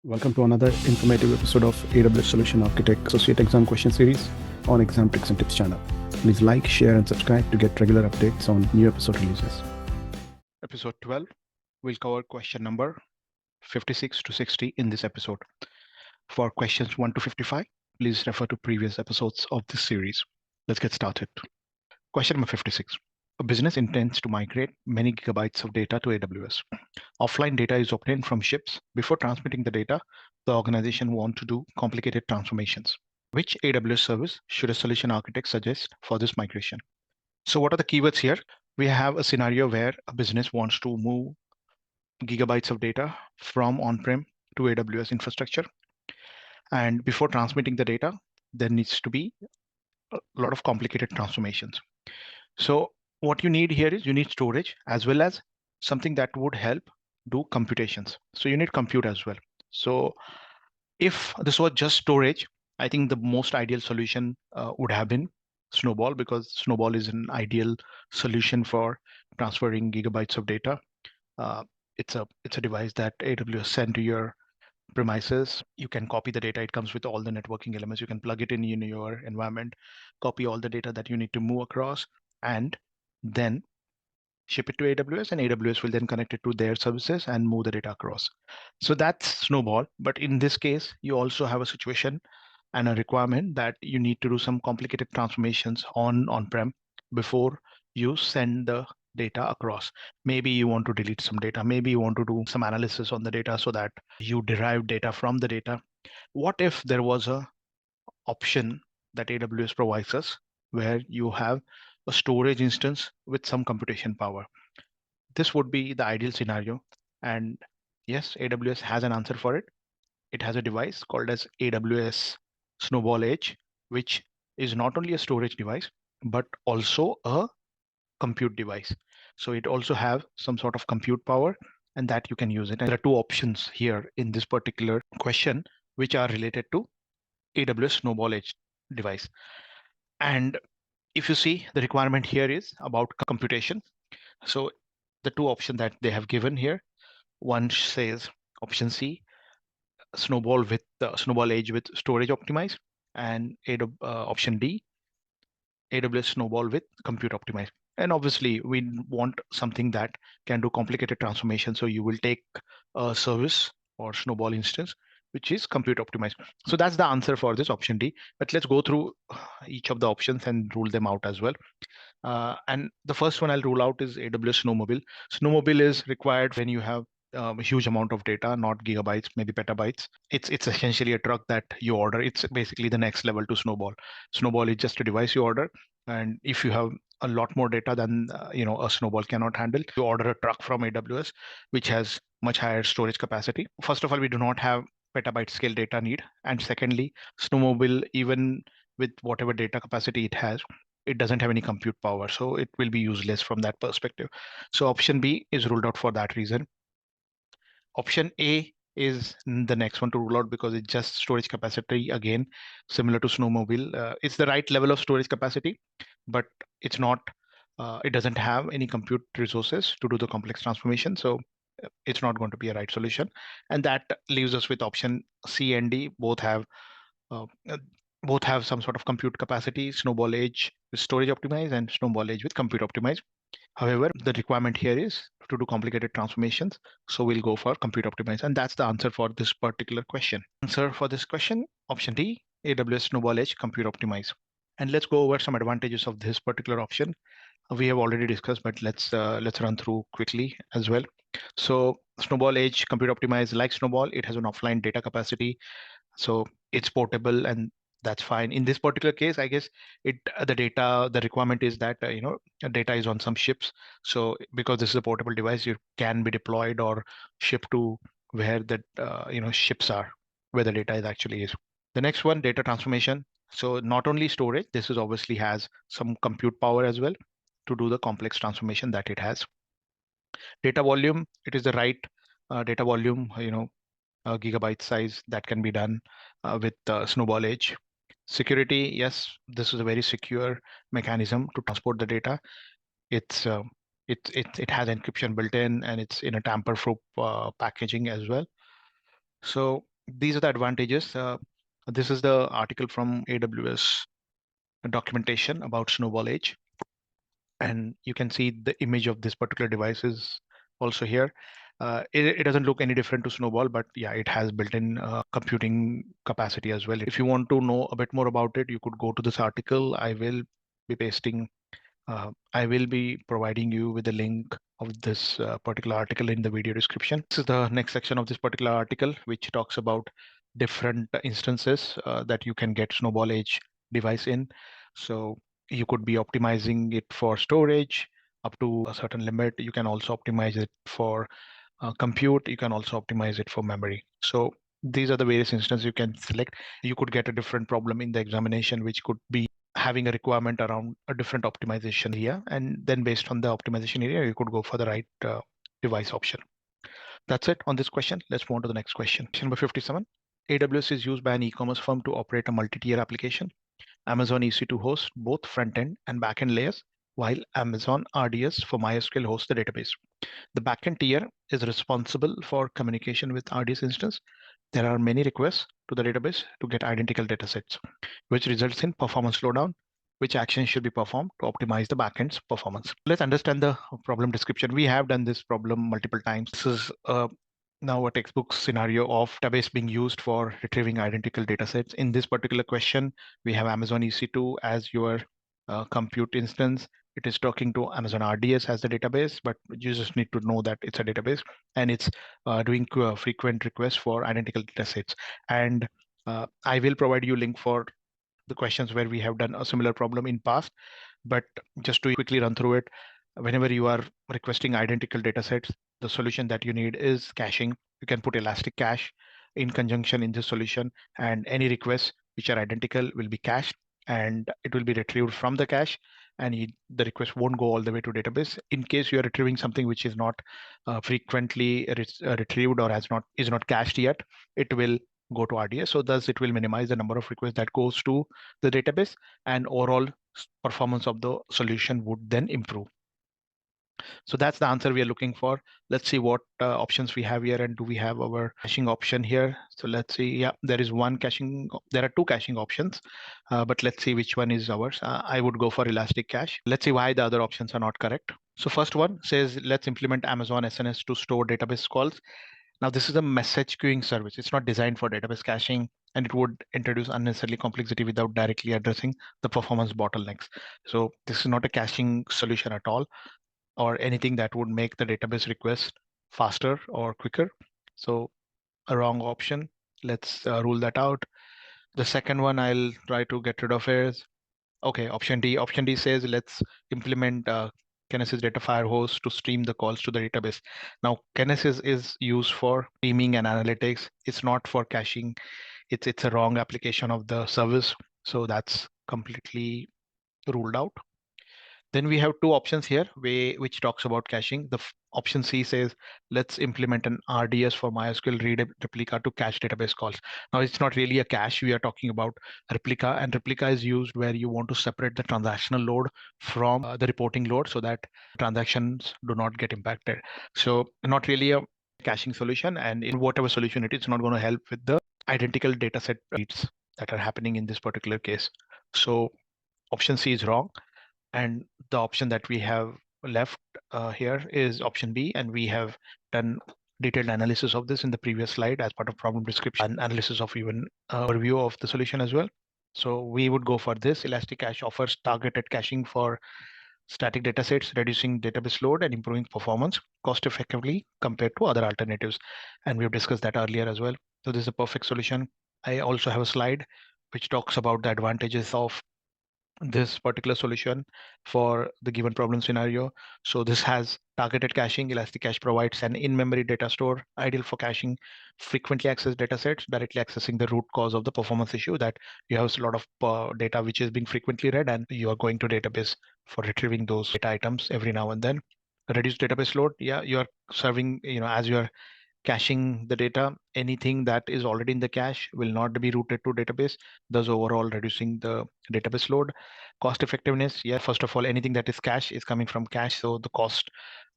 Welcome to another informative episode of AWS Solution Architect Associate Exam Question Series on Exam Tricks and Tips channel. Please like, share, and subscribe to get regular updates on new episode releases. Episode 12, we'll cover question number 56 to 60 in this episode. For questions 1 to 55, please refer to previous episodes of this series. Let's get started. Question number 56. A business intends to migrate many gigabytes of data to AWS. Offline data is obtained from ships. Before transmitting the data, the organization wants to do complicated transformations. Which AWS service should a solution architect suggest for this migration? So what are the keywords here? We have a scenario where a business wants to move gigabytes of data from on-prem to AWS infrastructure. And before transmitting the data, there needs to be a lot of complicated transformations. So what you need here is you need storage as well as something that would help do computations. So you need compute as well. So if this was just storage, I think the most ideal solution would have been Snowball, because Snowball is an ideal solution for transferring gigabytes of data. It's a device that AWS send to your premises. You can copy the data. It comes with all the networking elements. You can plug it in your environment, copy all the data that you need to move across, and then ship it to AWS, and AWS will then connect it to their services and move the data across. So that's Snowball. But in this case, you also have a situation and a requirement that you need to do some complicated transformations on-prem before you send the data across. Maybe you want to delete some data. Maybe you want to do some analysis on the data so that you derive data from the data. What if there was a option that AWS provides us where you have a storage instance with some computation power? This would be the ideal scenario. And yes, AWS has an answer for it. It has a device called as AWS Snowball Edge, which is not only a storage device, but also a compute device. So it also have some sort of compute power, and that you can use it. And there are two options here in this particular question, which are related to AWS Snowball Edge device. And if you see, the requirement here is about computation. So the two options that they have given here, one says option C, Snowball with Snowball Edge with storage optimized, and option D, AWS Snowball with compute optimized. And obviously, we want something that can do complicated transformation. So you will take a service or Snowball instance, which is compute optimized. So that's the answer for this option D. But let's go through each of the options and rule them out as well. And the first one I'll rule out is AWS Snowmobile. Snowmobile is required when you have a huge amount of data, not gigabytes, maybe petabytes. It's essentially a truck that you order. It's basically the next level to Snowball. Snowball is just a device you order, and if you have a lot more data than a Snowball cannot handle, you order a truck from AWS, which has much higher storage capacity. First of all, we do not have petabyte scale data need, and secondly, Snowmobile, even with whatever data capacity it has, it doesn't have any compute power, so it will be useless from that perspective. So option B is ruled out for that reason. Option A is the next one to rule out because it's just storage capacity, again similar to Snowmobile. It's the right level of storage capacity, but it's not it doesn't have any compute resources to do the complex transformation, so it's not going to be a right solution. And that leaves us with option C and D. Uh, uh, both have some sort of compute capacity. Snowball Edge with storage optimized and Snowball Edge with compute optimized. However, the requirement here is to do complicated transformations. So we'll go for compute optimized. And that's the answer for this particular question. Answer for this question, option D, AWS Snowball Edge compute optimized. And let's go over some advantages of this particular option. We have already discussed, but let's run through quickly as well. So Snowball Edge compute optimized, like Snowball, it has an offline data capacity. So it's portable, and that's fine. In this particular case, I guess the requirement is that data is on some ships. So because this is a portable device, you can be deployed or shipped to where the ships are, where the data is actually is. The next one, data transformation. So not only storage, this is obviously has some compute power as well to do the complex transformation that it has. Data volume, it is the right data volume, gigabyte size that can be done with Snowball Edge. Security, yes, this is a very secure mechanism to transport the data. It has encryption built in, and it's in a tamper-proof packaging as well. So these are the advantages. This is the article from AWS documentation about Snowball Edge. And you can see the image of this particular device is also here. It doesn't look any different to Snowball, but yeah, it has built-in computing capacity as well. If you want to know a bit more about it, you could go to this article. I will be providing you with the link of this particular article in the video description. This is the next section of this particular article, which talks about different instances that you can get Snowball Edge device in. So you could be optimizing it for storage up to a certain limit. You can also optimize it for compute. You can also optimize it for memory. So these are the various instances you can select. You could get a different problem in the examination, which could be having a requirement around a different optimization area. And then based on the optimization area, you could go for the right device option. That's it on this question. Let's move on to the next question. Question number 57. AWS is used by an e-commerce firm to operate a multi-tier application. Amazon EC2 hosts both front-end and back-end layers, while Amazon RDS for MySQL hosts the database. The backend tier is responsible for communication with RDS instance. There are many requests to the database to get identical datasets, which results in performance slowdown. Which actions should be performed to optimize the backend's performance? Let's understand the problem description. We have done this problem multiple times. This is now a textbook scenario of database being used for retrieving identical datasets. In this particular question, we have Amazon EC2 as your compute instance. It is talking to Amazon RDS as the database, but you just need to know that it's a database, and it's doing frequent requests for identical datasets. And I will provide you a link for the questions where we have done a similar problem in past. But just to quickly run through it, whenever you are requesting identical datasets, the solution that you need is caching. You can put Elastic Cache in conjunction in this solution, and any requests which are identical will be cached, and it will be retrieved from the cache, and the request won't go all the way to database. In case you are retrieving something which is not frequently retrieved or is not cached yet, it will go to RDS. So thus it will minimize the number of requests that goes to the database, and overall performance of the solution would then improve. So that's the answer we are looking for. Let's see what options we have here, and do we have our caching option here? So let's see. Yeah, there is one caching. There are two caching options, but let's see which one is ours. I would go for Elastic Cache. Let's see why the other options are not correct. So first one says, let's implement Amazon SNS to store database calls. Now this is a message queuing service. It's not designed for database caching, and it would introduce unnecessarily complexity without directly addressing the performance bottlenecks. So this is not a caching solution at all, or anything that would make the database request faster or quicker. So a wrong option. Let's rule that out. The second one I'll try to get rid of is, okay, option D. Option D says, let's implement Kinesis Data Firehose to stream the calls to the database. Now, Kinesis is used for streaming and analytics. It's not for caching. It's a wrong application of the service. So that's completely ruled out. Then we have two options here which talks about caching. The option C says, let's implement an RDS for MySQL read replica to cache database calls. Now, it's not really a cache. We are talking about replica, and replica is used where you want to separate the transactional load from the reporting load so that transactions do not get impacted. So not really a caching solution, and in whatever solution it is, it's not going to help with the identical dataset reads that are happening in this particular case. So option C is wrong. And the option that we have left here is option B, and we have done detailed analysis of this in the previous slide as part of problem description and analysis of even overview of the solution as well. So we would go for this. Elastic Cache offers targeted caching for static datasets, reducing database load and improving performance cost effectively compared to other alternatives. And we've discussed that earlier as well. So this is a perfect solution. I also have a slide which talks about the advantages of this particular solution for the given problem scenario. So this has targeted caching. Elastic Cache provides an in-memory data store, ideal for caching frequently accessed data sets, directly accessing the root cause of the performance issue, that you have a lot of data which is being frequently read, and you are going to database for retrieving those data items every now and then. Reduce database load. Yeah, you are serving, as you are caching the data, anything that is already in the cache will not be routed to database, thus overall reducing the database load. Cost effectiveness, yeah, first of all, anything that is cache is coming from cache, so the cost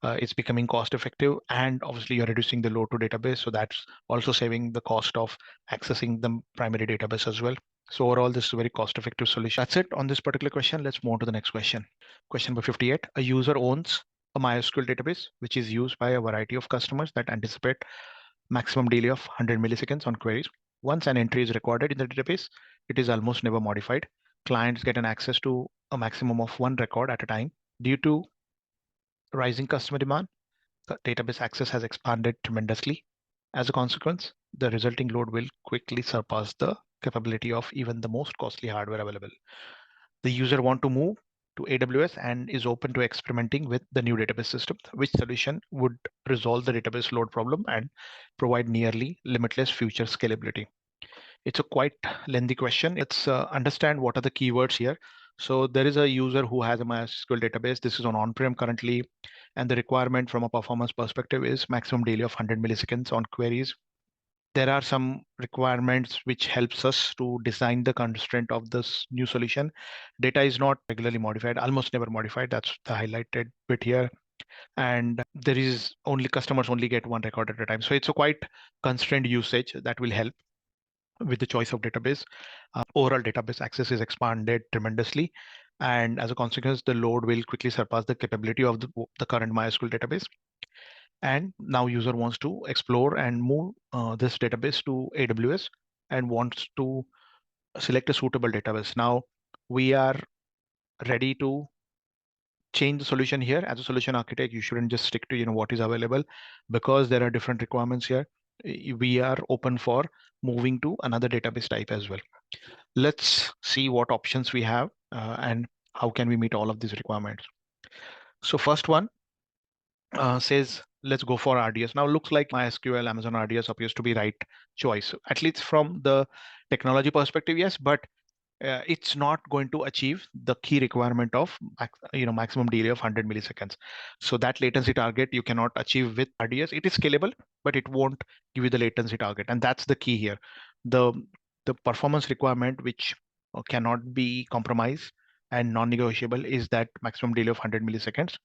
it's becoming cost effective, and obviously you're reducing the load to database. So that's also saving the cost of accessing the primary database as well. So overall, this is a very cost effective solution. That's it on this particular question. Let's move on to the next question. Question number 58. A user owns a MySQL database, which is used by a variety of customers that anticipate maximum delay of 100 milliseconds on queries. Once an entry is recorded in the database, it is almost never modified. Clients get an access to a maximum of one record at a time. Due to rising customer demand, the database access has expanded tremendously. As a consequence, the resulting load will quickly surpass the capability of even the most costly hardware available. The user want to move to AWS and is open to experimenting with the new database system. Which solution would resolve the database load problem and provide nearly limitless future scalability? It's a quite lengthy question. Let's understand what are the keywords here. So there is a user who has a MySQL database. This is on-prem currently, and the requirement from a performance perspective is maximum delay of 100 milliseconds on queries. There are some requirements which helps us to design the constraint of this new solution. Data is not regularly modified, almost never modified. That's the highlighted bit here. And there is only customers only get one record at a time. So it's a quite constrained usage that will help with the choice of database. Overall database access is expanded tremendously. And as a consequence, the load will quickly surpass the capability of the current MySQL database. And now user wants to explore and move this database to AWS and wants to select a suitable database. Now we are ready to change the solution here. As a solution architect, you shouldn't just stick to what is available, because there are different requirements here. We are open for moving to another database type as well. Let's see what options we have and how can we meet all of these requirements. So first one says, let's go for RDS. Now looks like MySQL, Amazon RDS appears to be right choice, at least from the technology perspective, yes, but it's not going to achieve the key requirement of maximum delay of 100 milliseconds. So that latency target you cannot achieve with RDS. It is scalable, but it won't give you the latency target, and that's the key here. The performance requirement which cannot be compromised and non-negotiable is that maximum delay of 100 milliseconds,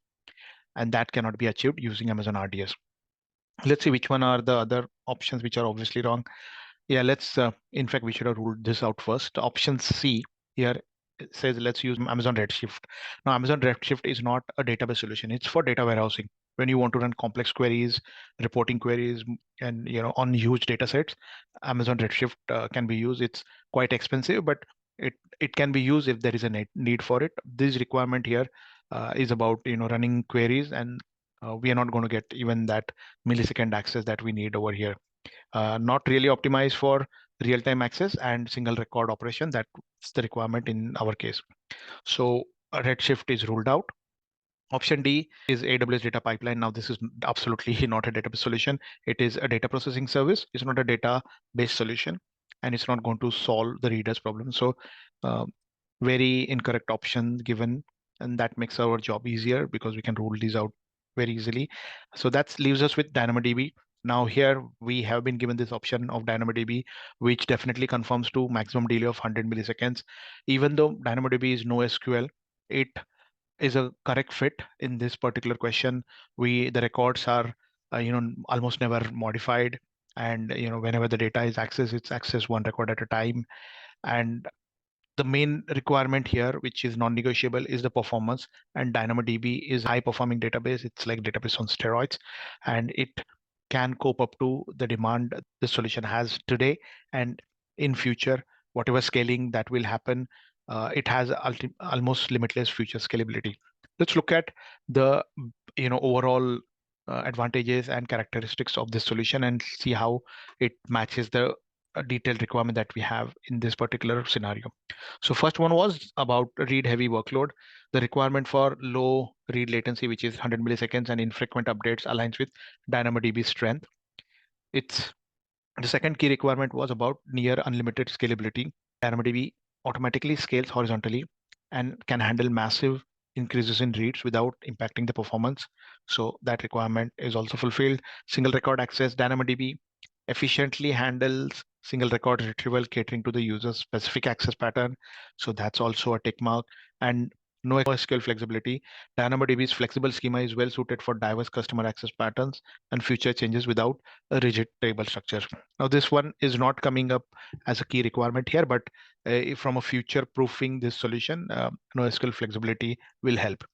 and that cannot be achieved using Amazon RDS. Let's see which one are the other options which are obviously wrong. Yeah, let's, in fact, we should have ruled this out first. Option C here says let's use Amazon Redshift. Now, Amazon Redshift is not a database solution. It's for data warehousing. When you want to run complex queries, reporting queries, and on huge data sets, Amazon Redshift can be used. It's quite expensive, but it can be used if there is a need for it. This requirement here is about running queries, and we are not going to get even that millisecond access that we need over here. Not really optimized for real-time access and single record operation. That's the requirement in our case. So Redshift is ruled out. Option D is AWS data pipeline. Now this is absolutely not a database solution. It is a data processing service. It's not a data-based solution, and it's not going to solve the reader's problem. So very incorrect option given, and that makes our job easier because we can rule these out very easily. So that leaves us with DynamoDB. Now here we have been given this option of DynamoDB, which definitely conforms to maximum delay of 100 milliseconds. Even though DynamoDB is NoSQL, it is a correct fit in this particular question. The records are almost never modified, and whenever the data is accessed, it's accessed one record at a time. And the main requirement here, which is non-negotiable, is the performance. And DynamoDB is a high-performing database. It's like database on steroids, and it can cope up to the demand the solution has today. And in future, whatever scaling that will happen, it has almost limitless future scalability. Let's look at the overall advantages and characteristics of this solution and see how it matches the detailed requirement that we have in this particular scenario. So first one was about read heavy workload. The requirement for low read latency, which is 100 milliseconds and infrequent updates, aligns with DynamoDB's strength. The second key requirement was about near unlimited scalability. DynamoDB automatically scales horizontally and can handle massive increases in reads without impacting the performance. So that requirement is also fulfilled. Single record access. DynamoDB efficiently handles single record retrieval, catering to the user's specific access pattern. So that's also a tick mark. And no SQL flexibility. DynamoDB's flexible schema is well suited for diverse customer access patterns and future changes without a rigid table structure. Now, this one is not coming up as a key requirement here, but from a future proofing this solution, no SQL flexibility will help.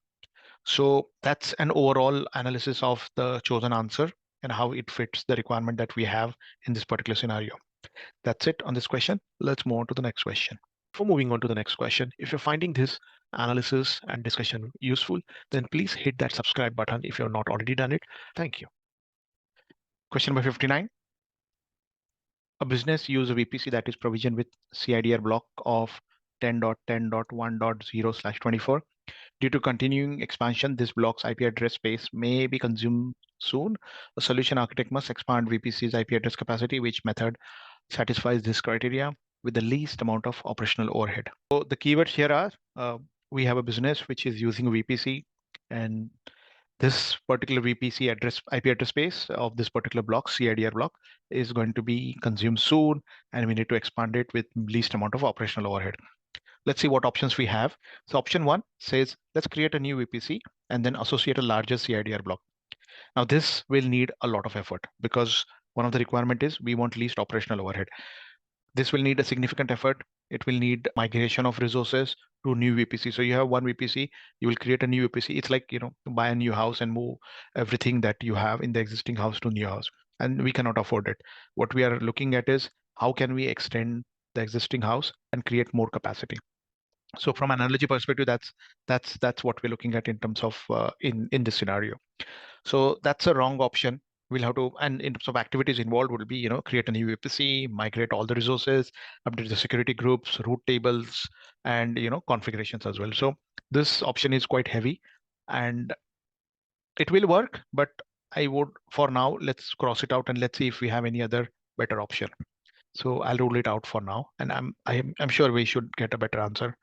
So that's an overall analysis of the chosen answer and how it fits the requirement that we have in this particular scenario. That's it on this question. Let's move on to the next question. Before moving on to the next question, if you're finding this analysis and discussion useful, then please hit that subscribe button if you're not already done it. Thank you. Question number 59. A business uses a VPC that is provisioned with CIDR block of 10.10.1.0/24. Due to continuing expansion, this block's IP address space may be consumed soon. A solution architect must expand VPC's IP address capacity. Which method satisfies this criteria with the least amount of operational overhead? So the keywords here are, we have a business which is using a VPC, and this particular VPC address, IP address space of this particular block, CIDR block, is going to be consumed soon, and we need to expand it with least amount of operational overhead. Let's see what options we have. So option 1 says, let's create a new VPC and then associate a larger CIDR block. Now this will need a lot of effort because one of the requirement is we want least operational overhead. This will need a significant effort. It will need migration of resources to new VPC. So you have one VPC, you will create a new VPC. It's like, buy a new house and move everything that you have in the existing house to new house. And we cannot afford it. What we are looking at is how can we extend the existing house and create more capacity. So from an analogy perspective, that's what we're looking at in terms of in this scenario. So that's a wrong option. We'll have to, and in terms of activities involved would be, create a new VPC, migrate all the resources, update the security groups, root tables, and configurations as well. So this option is quite heavy, and it will work, but I would, for now, let's cross it out and let's see if we have any other better option. So I'll rule it out for now, and I'm sure we should get a better answer.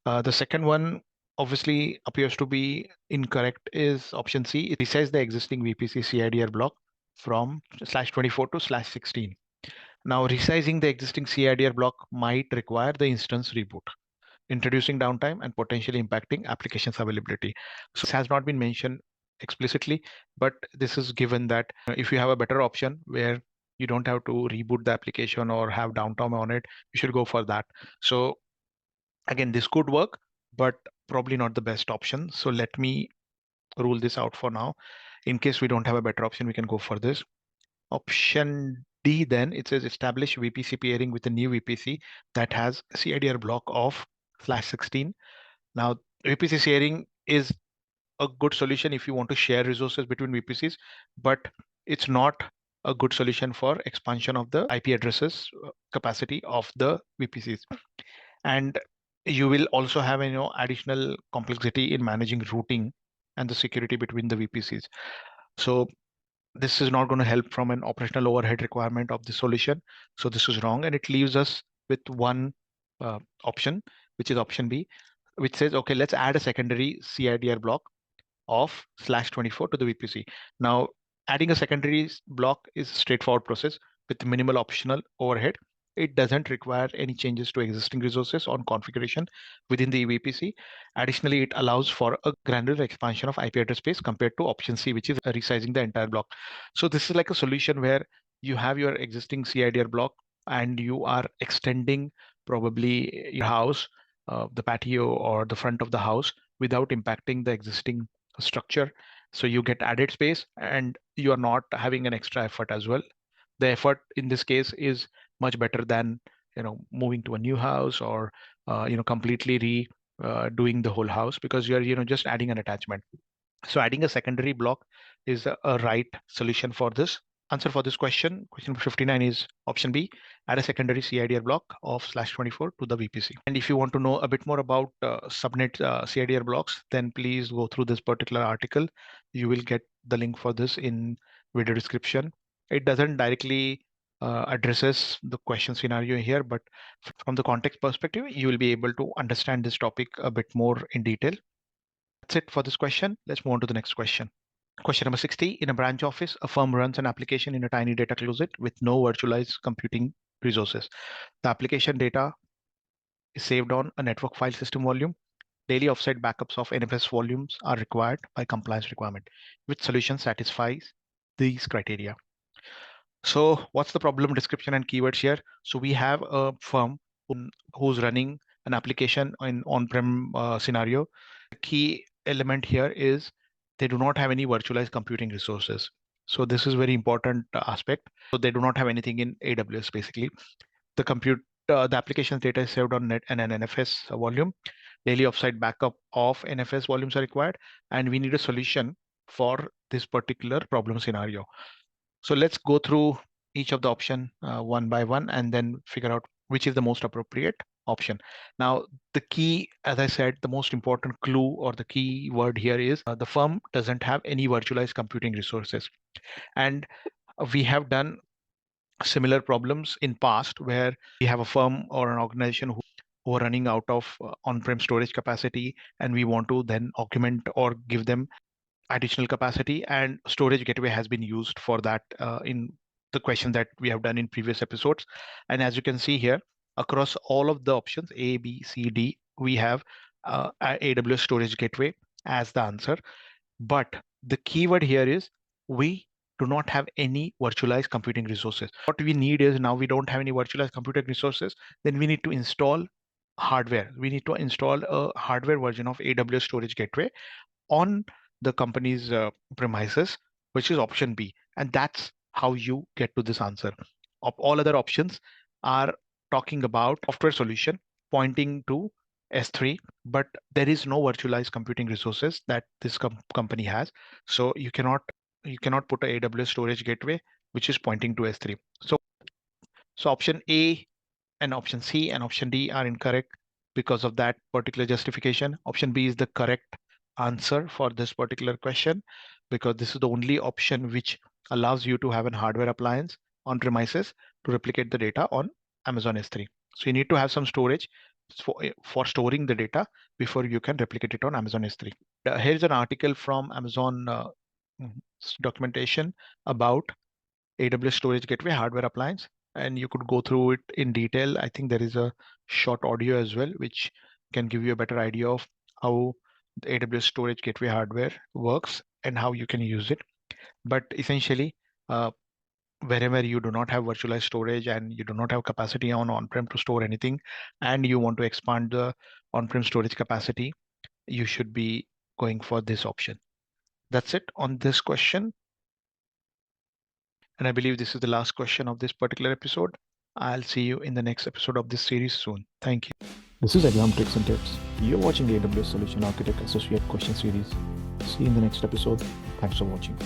The second one obviously appears to be incorrect is option C. It resizes the existing VPC CIDR block from /24 to /16. Now resizing the existing CIDR block might require the instance reboot, introducing downtime and potentially impacting applications availability. So this has not been mentioned explicitly, but this is given that if you have a better option where you don't have to reboot the application or have downtime on it, you should go for that. So again, this could work, but probably not the best option. So let me rule this out for now. In case we don't have a better option, we can go for this. Option D, then it says establish VPC pairing with a new VPC that has CIDR block of /16. Now, VPC sharing is a good solution if you want to share resources between VPCs, but it's not a good solution for expansion of the IP addresses capacity of the VPCs. And you will also have additional complexity in managing routing and the security between the VPCs. So this is not going to help from an operational overhead requirement of the solution. So this is wrong, and it leaves us with one option, which is option B, which says, okay, let's add a secondary CIDR block of /24 to the VPC. Now, adding a secondary block is a straightforward process with minimal optional overhead. It doesn't require any changes to existing resources on configuration within the VPC. Additionally, it allows for a granular expansion of IP address space compared to option C, which is resizing the entire block. So this is like a solution where you have your existing CIDR block and you are extending probably your house, the patio or the front of the house without impacting the existing structure. So you get added space and you are not having an extra effort as well. The effort in this case is much better than moving to a new house or completely doing the whole house, because you're just adding an attachment. So adding a secondary block is a right solution for this. Answer for this question, question 59, is option B, add a secondary CIDR block of /24 to the VPC. And if you want to know a bit more about subnet CIDR blocks, then please go through this particular article. You will get the link for this in video description. It doesn't directly addresses the question scenario here, but from the context perspective, you will be able to understand this topic a bit more in detail. That's it for this question. Let's move on to the next question. Question number 60. In a branch office, a firm runs an application in a tiny data closet with no virtualized computing resources. The application data is saved on a network file system volume. daily offsite backups of NFS volumes are required by compliance requirement. Which solution satisfies these criteria? So what's the problem description and keywords here? So we have a firm who's running an application in on-prem scenario. The key element here is they do not have any virtualized computing resources. So this is very important aspect. So they do not have anything in AWS basically. The application's data is saved on an NFS volume. Daily offsite backup of NFS volumes are required, and we need a solution for this particular problem scenario. So let's go through each of the option one by one and then figure out which is the most appropriate option. Now, the key, as I said, the most important clue or the key word here is the firm doesn't have any virtualized computing resources. And we have done similar problems in past where we have a firm or an organization who are running out of on-prem storage capacity, and we want to then augment or give them additional capacity, and storage gateway has been used for that in the question that we have done in previous episodes. And as you can see here, across all of the options A, B, C, D, we have AWS storage gateway as the answer. But the keyword here is we do not have any virtualized computing resources. What we need is, now we don't have any virtualized computing resources, then we need to install hardware. We need to install a hardware version of AWS storage gateway on the company's premises, which is option B. And that's how you get to this answer. All other options are talking about software solution pointing to S3, but there is no virtualized computing resources that this company has. So you cannot put a AWS storage gateway which is pointing to S3. So option A and option C and option D are incorrect because of that particular justification. Option B is the correct answer for this particular question, because this is the only option which allows you to have a hardware appliance on premises to replicate the data on Amazon S3. So you need to have some storage for storing the data before you can replicate it on Amazon S3. Here's an article from Amazon documentation about AWS storage gateway hardware appliance, and you could go through it in detail. I think there is a short audio as well, which can give you a better idea of how the AWS storage gateway hardware works and how you can use it. But essentially, wherever you do not have virtualized storage and you do not have capacity on-prem to store anything, and you want to expand the on-prem storage capacity, you should be going for this option. That's it on this question. And I believe this is the last question of this particular episode. I'll see you in the next episode of this series soon. Thank you. This is Exam Tricks and Tips. You're watching the AWS Solution Architect Associate Question Series. See you in the next episode. Thanks for watching.